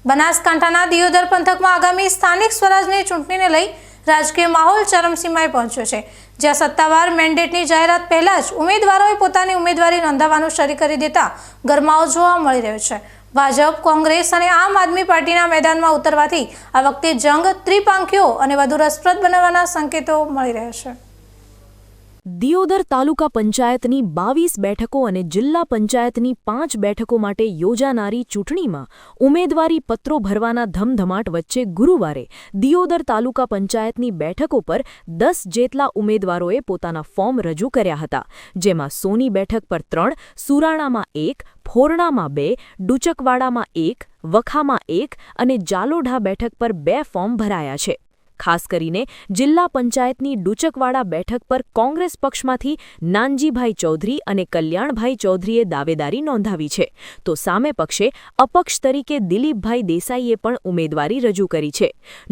બનાસકાંઠાના દિયોદર પંથકમાં આગામી સ્થાનિક સ્વરાજની ચૂંટણીને લઈ રાજકીય માહોલ ચરમસીમાએ પહોંચ્યો છે, જ્યાં સત્તાવાર મેન્ડેટની જાહેરાત પહેલા જ ઉમેદવારોએ પોતાની ઉમેદવારી નોંધાવવાનું શરૂ કરી દેતા ગરમાવો જોવા મળી રહ્યો છે। ભાજપ, કોંગ્રેસ અને આમ આદમી પાર્ટીના મેદાનમાં ઉતરવાથી આ વખતે જંગ ત્રિપાંખીઓ અને વધુ રસપ્રદ બનવાના સંકેતો મળી રહ્યા છે। દિયોદર તાલુકા પંચાયતની 22 બેઠકો અને જિલ્લા પંચાયતની 5 બેઠકો માટે યોજાનારી ચૂંટણીમાં ઉમેદવારી પત્રો ભરવાના ધમધમાટ વચ્ચે ગુરુવારે દિયોદર તાલુકા પંચાયતની બેઠકો પર 10 જેટલા ઉમેદવારોએ પોતાના ફોર્મ રજૂ કર્યા હતા, જેમાં સોની બેઠક પર 3, સુરાણામાં 1, ફોરણામાં 2, ડુચકવાડામાં 1, વખામાં 1 અને જાલોઢા બેઠક પર 2 ફોર્મ ભરાયા છે। ખાસ કરીને જિલ્લા પંચાયતની ડુચકવાડા બેઠક પર કોંગ્રેસ પક્ષમાંથી નાનજીભાઈ ચૌધરી અને કલ્યાણભાઈ ચૌધરીએ દાવેદારી નોંધાવી છે, તો સામે પક્ષે અપક્ષ તરીકે દિલીપભાઈ દેસાઈએ પણ ઉમેદવારી રજૂ કરી છે।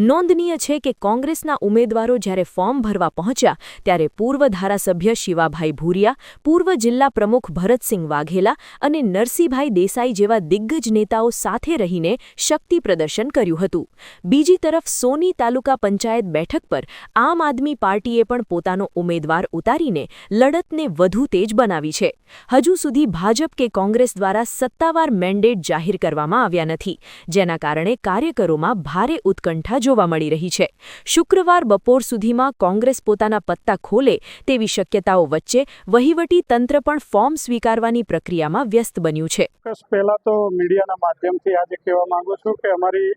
નોંધનીય છે કે કોંગ્રેસના ઉમેદવારો જ્યારે ફોર્મ ભરવા પહોંચ્યા ત્યારે પૂર્વ ધારાસભ્ય શિવાભાઈ ભૂરિયા, પૂર્વ જિલ્લા પ્રમુખ ભરતસિંહ વાઘેલા અને નરસિંહભાઈ દેસાઈ જેવા દિગ્ગજ નેતાઓ સાથે રહીને શક્તિ પ્રદર્શન કર્યું હતું। બીજી તરફ સોની તાલુકા પંચાયત બેઠક પર આમ આદમી પાર્ટીએ પણ પોતાનો ઉમેદવાર ઉતારીને લડતને વધુ તેજ બનાવી છે। હજુ સુધી ભાજપ કે કોંગ્રેસ દ્વારા સત્તાવાર મેન્ડેટ જાહેર કરવામાં આવ્યા નથી, જેના કારણે કાર્યકરોમાં ભારે ઉત્કંઠા જોવા મળી રહી છે। શુક્રવાર બપોર સુધીમાં કોંગ્રેસ પોતાના પત્તા ખોલે તેવી શક્યતાઓ વચ્ચે વહીવટી તંત્ર પણ ફોર્મ સ્વીકારવાની પ્રક્રિયામાં વ્યસ્ત બન્યું છે। પહેલા તો મીડિયાના માધ્યમથી આજે કહેવા માંગુ છું કે અમારી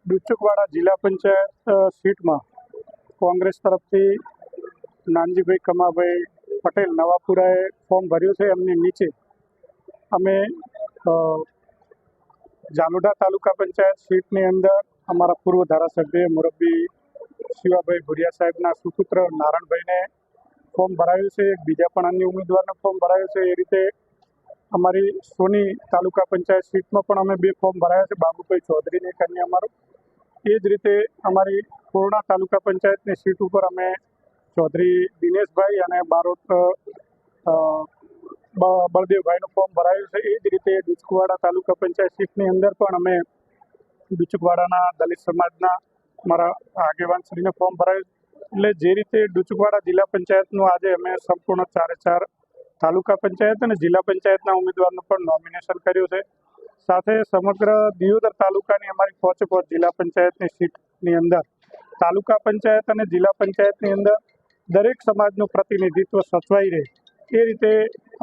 ડુચકવાડા જિલ્લા પંચાયત સીટમાં કોંગ્રેસ તરફથી નાનજીભાઈ કમાભાઈ પટેલ નવાપુરાએ ફોર્મ ભર્યું છે। એમની નીચે અમે જાલોઢા તાલુકા પંચાયત સીટની અંદર અમારા પૂર્વ ધારાસભ્ય મુરબ્બી શિવાભાઈ ભુરિયા સાહેબના સુપુત્ર નારણભાઈને ફોર્મ ભરાયું છે। બીજા પણ અન્ય ઉમેદવારને ફોર્મ ભરાયું છે। એ રીતે અમારી સોની તાલુકા પંચાયત સીટમાં પણ અમે 2 ફોર્મ ભરાયા છે, બાબુભાઈ ચૌધરીને એક અન્ય અમારું। એ જ રીતે અમારી કોરણા તાલુકા પંચાયતની સીટ ઉપર અમે ચૌધરી દિનેશભાઈ અને બારોટ બળદેવભાઈનું ફોર્મ ભરાયું છે। એ જ રીતે ડુચકવાડા તાલુકા પંચાયત સીટની અંદર પણ અમે ડુચકવાડાના દલિત સમાજના મારા આગેવાનશ્રીને ફોર્મ ભરાયું। એટલે જે રીતે ડુચકવાડા જિલ્લા પંચાયતનું આજે અમે સંપૂર્ણ 4 તાલુકા પંચાયત અને જિલ્લા પંચાયતના ઉમેદવારનું પણ નોમિનેશન કર્યું છે। સાથે સમગ્ર દિયોદર તાલુકાની અમારી 5 જિલ્લા પંચાયતની સીટની અંદર તાલુકા પંચાયત અને જિલ્લા પંચાયતની અંદર દરેક સમાજનું પ્રતિનિધિત્વ સચવાઈ રહે એ રીતે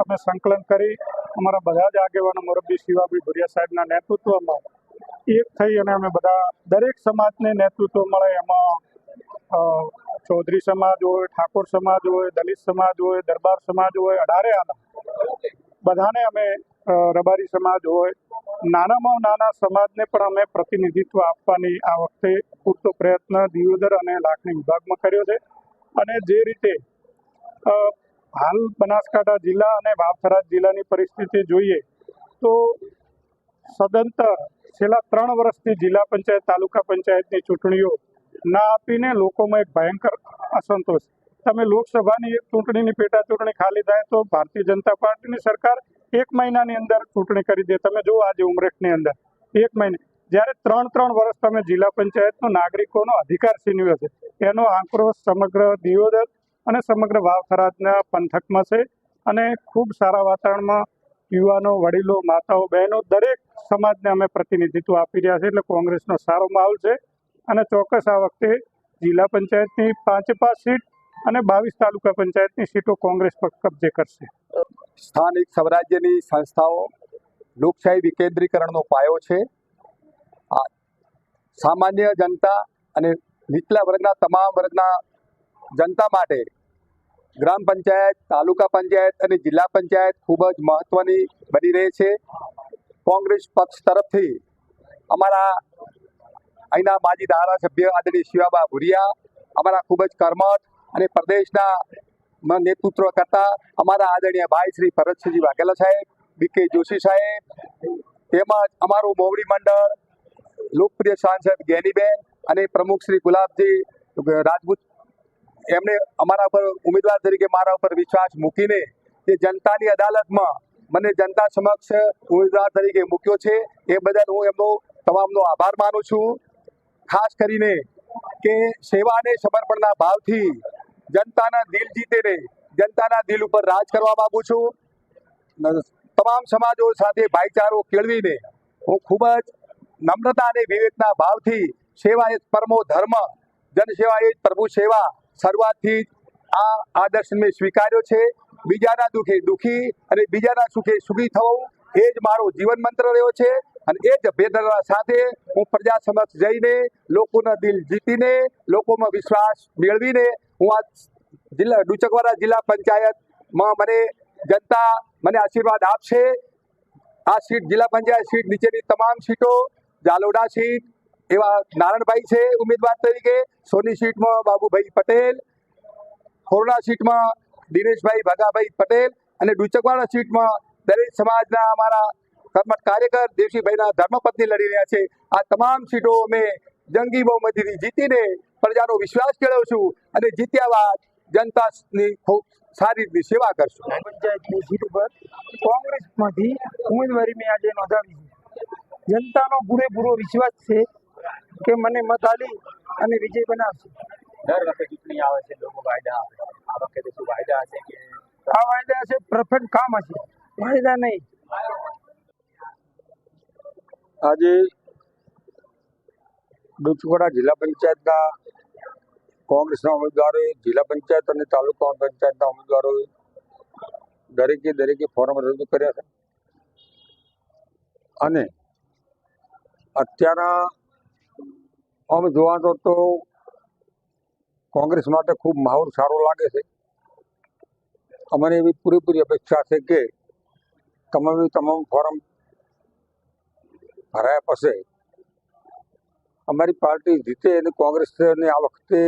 અમે સંકલન કરી અમારા બધા જ આગેવાનો મુરબ્બી શિવાભાઈ ભુરિયા સાહેબના નેતૃત્વમાં એક થઈ અને અમે બધા દરેક સમાજને નેતૃત્વ મળે, એમાં ચૌધરી સમાજ હોય, ઠાકોર સમાજ હોય, દલિત સમાજ હોય, દરબાર સમાજ હોય, અઢારે આલમ બધાને અમે રબારી સમાજ હોય, નાનામાં નાના સમાજને પણ અમે પ્રતિનિધિત્વ આપવાની આ વખતે પૂરતો પ્રયત્ન દિયોદર અને લાખણી વિભાગમાં કર્યો છે। અને જે રીતે હાલ બનાસકાંઠા જિલ્લા અને વાવથરા જિલ્લાની પરિસ્થિતિ જોઈએ તો સદંતર છેલ્લા 3 વર્ષથી જિલ્લા પંચાયત તાલુકા પંચાયતની ચૂંટણીઓ ના આપીને લોકોમાં એક ભયંકર અસંતોષ। તમે લોકસભાની ચૂંટણીની પેટા ચૂંટણી ખાલી થાય તો ભારતીય જનતા પાર્ટીની સરકાર 1 મહિનાની અંદર ચૂંટણી કરી દે। તમે જુઓ આજે ઉમરેઠની અંદર 1 મહિને, જ્યારે 3 વર્ષ તમે જિલ્લા પંચાયતનો નાગરિકોનો અધિકાર છીનવ્યો છે, એનો આક્રોશ સમગ્ર દિયોદર અને સમગ્ર વાવથરાના પંથકમાં છે। અને ખૂબ સારા વાતાવરણમાં યુવાનો, વડીલો, માતાઓ, બહેનો દરેક સમાજને અમે પ્રતિનિધિત્વ આપી રહ્યા છે। એટલે કોંગ્રેસનો સારો માહોલ છે અને ચોક્કસ આ વખતે જિલ્લા પંચાયતની 5 સીટ અને 22 તાલુકા પંચાયતની સીટો કોંગ્રેસ કબજે કરશે। સ્થાનિક સ્વરાજ્યની સંસ્થાઓ લોકશાહી વિકેન્દ્રીકરણનો પાયો છે। સામાન્ય જનતા અને નીચલા વર્ગના તમામ વર્ગના જનતા માટે ગ્રામ પંચાયત, તાલુકા પંચાયત અને જિલ્લા પંચાયત ખૂબ જ મહત્વની બની રહી છે। કોંગ્રેસ પક્ષ તરફથી અમારા અહીંના માજી ધારાસભ્ય આદરણીય શિવાબા ભુરિયા, અમારા ખૂબ જ કર્મઠ અને પ્રદેશના નેતૃત્વ કરતા અમારા આદરણીય ભાઈ શ્રી ભરતસિંહજી વાઘેલા સાહેબ, બીકે જોશી સાહેબ, તેમજ અમારું મોવડી મંડળ, લોકપ્રિય સાંસદ જ્ઞાનીબેન અને પ્રમુખ શ્રી ગુલાબજી રાજપૂત, એમણે અમારા પર ઉમેદવાર તરીકે મારા ઉપર વિશ્વાસ મૂકીને જે જનતાની અદાલતમાં મને જનતા સમક્ષ ઉમેદવાર તરીકે મૂક્યો છે, એ બદલ હું એમનો તમામનો આભાર માનું છું. ખાસ કરીને કે સેવા અને સમર્પણના ભાવથી જનતાના દિલ જીતીને જનતાના દિલ ઉપર રાજ કરવા માંગુ છું. તમામ સમાજો સાથે ભાઈચારો કેળવીને હું ખૂબ જ નમ્રતા અને વિવેકના ભાવથી સેવા એ પરમો ધર્મ, જનસેવા એ પ્રભુ સેવા શરૂઆતથી જ આ આદર્શ મેં સ્વીકાર્યો છે. બીજાના દુઃખે દુઃખી અને બીજાના સુખે સુખી થવું એ જ મારો જીવન મંત્ર રહ્યો છે. અને એ જ ભેદના સાથે હું પ્રજા સમક્ષ જઈને લોકોના દિલ જીતીને લોકોમાં વિશ્વાસ મેળવીને હું આ ડુચકવાડા જિલ્લા પંચાયતમાં જનતા મને આશીર્વાદ આપશે. આ સીટ જિલ્લા પંચાયત સીટ નીચેની તમામ સીટો, જાલોડા સીટ એવા નારણભાઈ છે ઉમેદવાર તરીકે, સોની સીટમાં બાબુભાઈ પટેલ, ખોરડા સીટમાં દિનેશભાઈ ભગાભાઈ પટેલ અને ડુચકવાડા સીટમાં દલિત સમાજના અમારા કર્મઠ કાર્યકર દેવસીભાઈના ધર્મપત્ની લડી રહ્યા છે. આ તમામ સીટો અમે જંગી બહુમતીથી જીતીને પ્રજાનો વિશ્વાસ કેળવશું અને જીત્યા બાદ જનતાની ખૂબ સારી રીતની સેવા કરશું. પંચાયતની સીટ ઉપર કોંગ્રેસમાંથી ઉમેદવારી મેં આજે નોંધાવી છે. જનતાનો પૂરેપૂરો વિશ્વાસ છે કે મને મત આપી અને વિજય બનાવશે. દર વખતે ચૂંટણી આવે છે, લોકો વાયદા આપે છે. આ વખતે શું વાયદા હશે કે આ વાયદા હશે, પરફેક્ટ કામ હશે, વાયદા નહીં. આજે ડુચકવાડા જિલ્લા પંચાયતના કોંગ્રેસના ઉમેદવારોએ, જિલ્લા પંચાયત અને તાલુકા પંચાયતના ઉમેદવારોએ દરેકે ફોર્મ રજૂ કર્યા છે. અને અત્યારના આમ જોવા તો કોંગ્રેસ માટે ખૂબ માહોલ સારો લાગે છે. અમને એવી પૂરેપૂરી અપેક્ષા છે કે તમામ ફોર્મ ભરાયા પછી અમારી પાર્ટી જીતે અને કોંગ્રેસને આ વખતે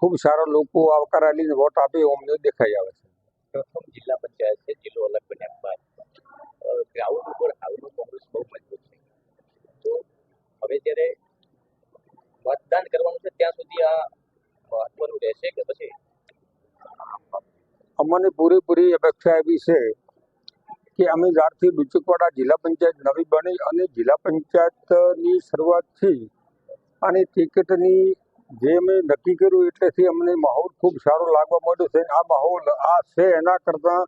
ખૂબ સારા લોકો આવકાર આલીને વોટ આપે એવું અમને દેખાઈ આવે છે. પ્રથમ જિલ્લા પંચાયત છે, જિલ્લો અલગ બન્યા બાદ ગ્રાઉન્ડ ઉપર હાલમાં કોંગ્રેસ બહુ મજબૂત છે. તો હવે જ્યારે મતદાન કરવાનું છે ત્યાં સુધી આ મહત્વનું રહેશે કે પછી? અમને પૂરેપૂરી અપેક્ષા એવી છે કે અમે જ્યારથી ડુચકવાડા જિલ્લા પંચાયત નવી બની અને જિલ્લા પંચાયતની શરૂઆતથી અને ટિકિટની જે અમે નક્કી કર્યું એટલેથી અમને માહોલ ખૂબ સારો લાગવા માંડ્યો છે. આ માહોલ છે એના કરતાં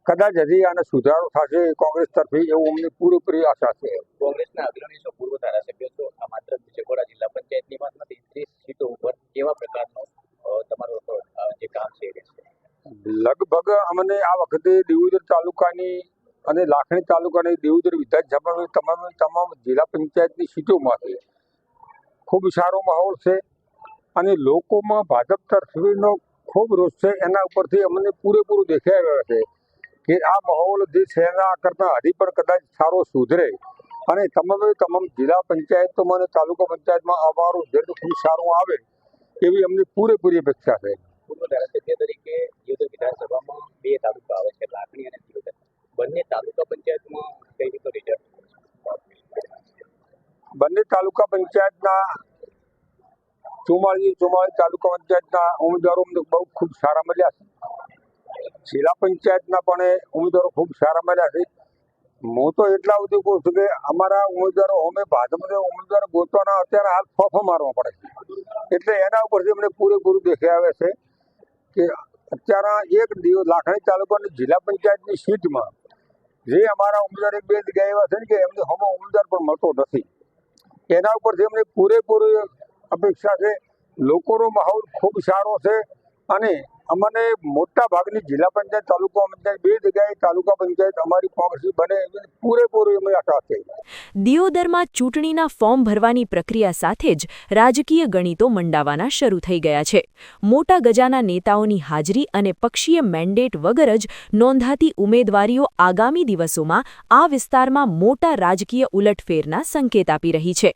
કદાચ હજી આને સુધારો થશે કોંગ્રેસ તરફી એવું અમને પૂરેપૂરી આશા છે. કોંગ્રેસના અગ્રણી છો, પૂર્વ ધારાસભ્ય છો, આ માત્ર ડુચકવાડા જિલ્લા પંચાયતની વાત નથી, 30 સીટો ઉપર કેવા પ્રકારનો તમારો જે કામ છે એ રહેશે? લગભગ અમને આ વખતે દેવોદર તાલુકાની અને લાખણી તાલુકાની દેવોદર વિધાનસભાની તમામ જિલ્લા પંચાયતની સીટોમાંથી ખૂબ સારો માહોલ છે અને લોકોમાં ભાજપ તરફનો ખૂબ રોષ છે. એના ઉપરથી અમને પૂરેપૂરું દેખાઈ આવ્યો છે કે આ માહોલ જે છે એના કરતાં હજી પણ કદાચ સારો સુધરે અને તમામ જિલ્લા પંચાયતોમાં અને તાલુકા પંચાયતમાં અમારું રિઝલ્ટ ખૂબ સારું આવે એવી અમને પૂરેપૂરી અપેક્ષા છે. પૂર્વ ધારાસભ્ય તરીકે દિયોદર વિધાનસભામાં 2 તાલુકા આવે છે, લાખણી અને દિયોદર. બંને તાલુકા પંચાયતમાં કઈ રીતનું રિઝલ્ટ? બંને તાલુકા પંચાયતના 44 તાલુકા પંચાયતના ઉમેદવારો અમને બહુ ખૂબ સારા મળ્યા છે. જિલ્લા પંચાયતના પણ ઉમેદવારો ખૂબ સારા મળ્યા છે. હું તો એટલા સુધી કહું છું કે અમારા ઉમેદવારો અમે ભાજપના ઉમેદવારો ગોતવાના અત્યારે હાલ ફોફો મારવા પડે છે. એટલે એના ઉપરથી અમને પૂરેપૂરું દેખાઈ આવે છે કે અત્યારના એક લાખણી તાલુકાની જિલ્લા પંચાયતની સીટમાં જે અમારા ઉમેદવાર 1-2 જગ્યાએ એવા છે ને કે એમને હમો ઉમેદવાર પણ મળતો નથી. એના ઉપરથી અમને પૂરેપૂરી અપેક્ષા છે. લોકોનો માહોલ ખૂબ સારો છે અને અમને મોટા ભાગની જિલ્લા પંચાયત તાલુકા પંચાયત 2 જગ્યાએ તાલુકા પંચાયત અમારી કોંગ્રેસ બને એવી પૂરેપૂરી અમે આશા છે. દિયોદરમાં ચૂંટણીના ફોર્મ ભરવાની પ્રક્રિયા સાથે જ રાજકીય ગણિતો મંડાવાના શરૂ થઈ ગયા છે. મોટા ગજાના નેતાઓની હાજરી અને પક્ષીય મેન્ડેટ વગર જ નોંધાતી ઉમેદવારીઓ આગામી દિવસોમાં આ વિસ્તારમાં મોટા રાજકીય ઉલટફેરના સંકેત આપી રહી છે.